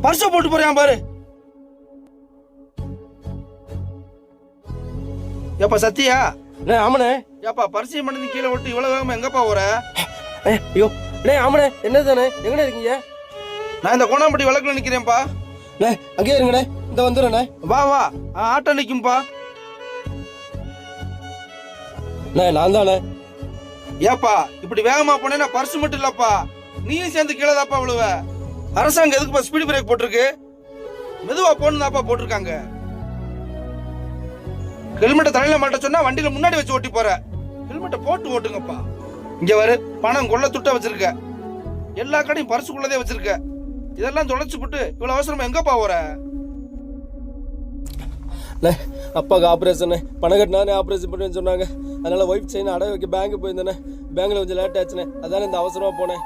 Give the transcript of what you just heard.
பர்ஸ போட்டு போறியான் பாரு. ஏப்பா சத்தியா? அண்ணே ஆமாண்ணே. ஏப்பா பரிசையும் பண்ணி கீழே விட்டு இவ்வளவு வேகமா எங்கப்பா போற? ஐயோ அண்ணே ஆமாண்ணே. என்னதானே எங்கண்ணே இருக்கீங்க? நான் இந்த கோணாம்பட்டி வழக்குல நிக்கிறேன்ப்பா. அண்ணே அங்கேயே இருங்கண்ணே, இந்த வந்துடுறேண்ணே. வா வா, ஆட்டோ நிக்கும்பா. அண்ணே நான் தானே. ஏப்பா இப்படி வேகமா போனேன்னா பர்ஸ் மட்டும் இல்லப்பா, நீயும் சேர்ந்து கீழே தாப்பா விழுவ. அரசாங்கம் எதுக்குப்பா ஸ்பீட் பிரேக் போட்டிருக்கு? மெதுவா போன்னு தாப்பா போட்டிருக்காங்க. ஹெல்மெட்டை தலையில மாட்ட சொன்னா வண்டியில முன்னாடி வச்சு ஓட்டி போற. ஹெல்மெட்டை போட்டு ஓட்டுங்கப்பா. இங்க வரு, பணம் கொள்ள துட்ட வச்சிருக்க, எல்லா கடையும் பர்சுக்குள்ளதே வச்சிருக்க. இதெல்லாம் தொலைச்சு போட்டு இவ்வளவு அவசரமா எங்கப்பா போற? அப்பாவுக்கு ஆப்ரேஷன் பணம் கட்டினானே ஆப்ரேஷன் பண்ணுவேன்னு சொன்னாங்க. அதனால ஒய்ஃப் செயின் அடை வைக்க பேங்க் போயிருந்தேனே. பேங்க்ல கொஞ்சம் லேட் ஆச்சுண்ணே, அதானே இந்த அவசரமா போனேன்.